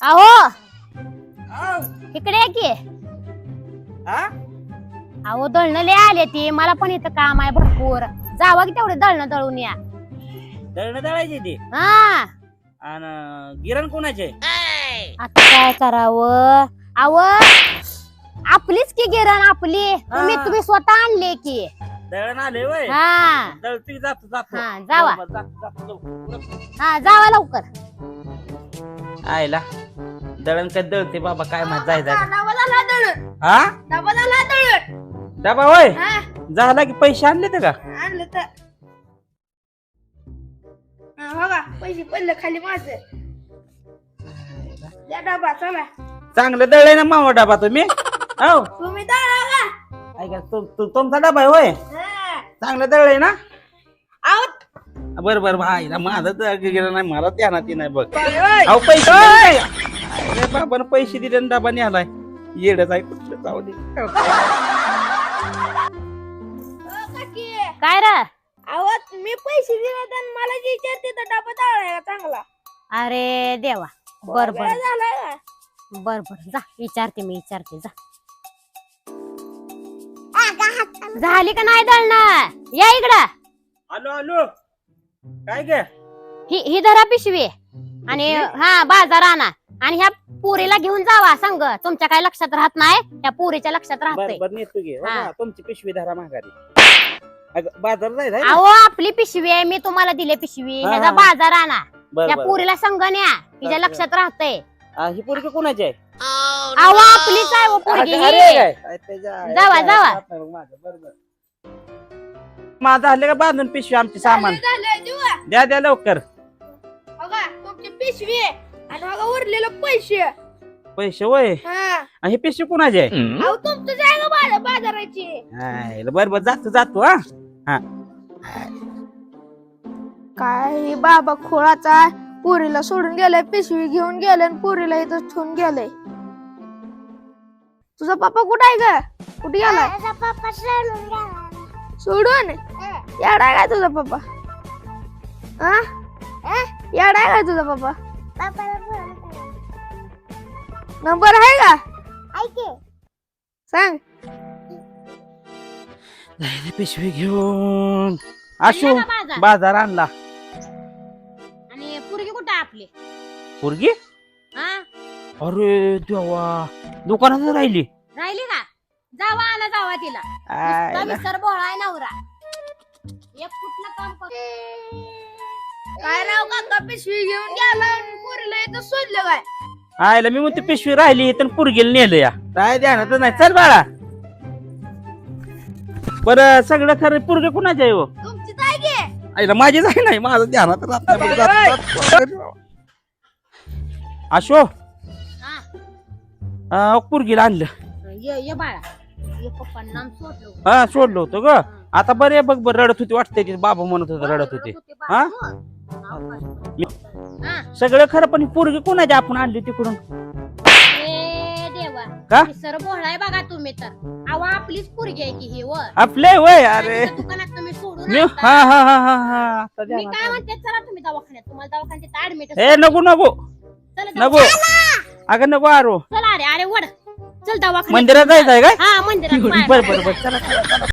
अहो आव. इकडे या की. हा? अहो दळणं लय आले ती मला पण इथं काम आहे भरपूर. जावा की तेवढे दळणं दळून या. दळणं दळायची ती हा आणि गिरण कोणाचे? आता काय करावं. अहो आपलीच की गिरण आपली. तुम्ही स्वतः आणले की. दळण आले वय. हा दळती जातो जातो. हा, जावा. बरोबर, जातो, जातो. हा जावा लवकर. आयला दळण काय दळते बाबा काय माहित जायचं हा डबा होय झाला की पैसे आणले ते का? आणलं तर बघा पैसे पडले खाली माझे. द्या डबा चला. चांगलं दळले ना मावा डबा तुम्ही हो तुम्ही दळा का? ऐका तुमचा डबा आहे होय चांगलं दळले ना बर बर भाई माझं तर गेलं नाही मला ध्यानात नाही बघ अहो पैसे अरे बाबा पैसे दिले आणि डबा आलाय येडच आहे कुठलं जाऊ दे काकी काय रे. अहो मी पैसे दिले तर मला जे विचारते तर डबा दळायला चांगला. अरे देवा. बर बर वेळ झाला का? बर बर जा विचारते मी विचारते जा. झाली का नाही दळणं या इकडं. आलो आलो काय गे ही धरा पिशवी आणि हा बाजार आणा आणि ह्या पुरीला घेऊन जावा संग. तुमच्या काय लक्षात राहत नाही त्या पुरीच्या लक्षात राहतंय. बर नेतो घे हा. बाबा, तुमची पिशवी धरा माघारी बाजार जायचं अहो आपली पिशवी आहे मी तुम्हाला दिले पिशवी. हा, ह्याचा हा. बाजार आणा बर त्या बर पुरीला संग न्या तिच्या अच्छा. लक्षात राहतंय. ही पोरगी कोणाची आहे अहो आपलीच आहे वो पोरगी अरे ही. काय? काय त्याच्या- जावा, जावा. माझं, बरोबर. माझं आले का बांधून पिशवी आमचे सामान झालं देवा. द्या लवकर बघा तुमची पिशवी आहे आणि बघा उरलेलं पैसे. पैसे वय हा ही पिशवी कोणाची आहे अहो तुमचं जाय बाजाराची. बर जातो हा हा काय बाबा खोळाचा पुरीला सोडून गेलाय पिशवी घेऊन गेले आणि पुरीला इथं ठेवून गेलाय. तुझा पप्पा कुठे आहे ग? कुठे गेला? सोडून येडा काय तुझा पप्पा? येडा काय तुझा पप्पा? नंबर आहे का? सांग. पिशवी घेऊन आशू आणला का बाजार? बाजार आणला आणि पोरगी कुठं आहे आपली? पोरगी हा अरे देवा दुकानात राहिली राहिली का? जावा आणा जावा तिला. आयला. विसर बोळाय नवरा एक कुठलं काम कर. काय राव काका पिशवी घेऊन गेला आणि पुरीला इथं सोडलं काय? आयला मी म्हणते पिशवी राहिली तर पोरगीला नेलं या काय ध्यानात नाही चल बाळा बर सगळं खरं पोरगे कुणाचे आहे हो तुमची काय घे? आईला माझी जाय नाही माझं ध्यानात राहत नाही. आशो हा पोरगीला आणलं ये बाळा ये पप्पांना नाम सोडलं. हा सोडलं होतं ग आता बरे बघ बरं रडत होती वाटते ती बाबा म्हणत होता रडत होते हा? सगळं खरं पण पोरगी कोणाची आपण आणली तिकडून ए देवा का? विसर बोळाय बघा तुम्ही तर. अहो आपलीच पोरगी आहे की ही व. आपले वय अरे त्या दुकानात तुम्ही सोडून मी आणता. हा आता मी ध्यानात काय आलं. म्हणते चला तुम्ही दवाखान्यात तुम्हाला दवाखान्यात ऍडमिट. ए नको नको अगं नको आरो चला अरे अरे वड चल दवाखान्यात. मंदिरात जायचंय काय हा मंदिरात बर चला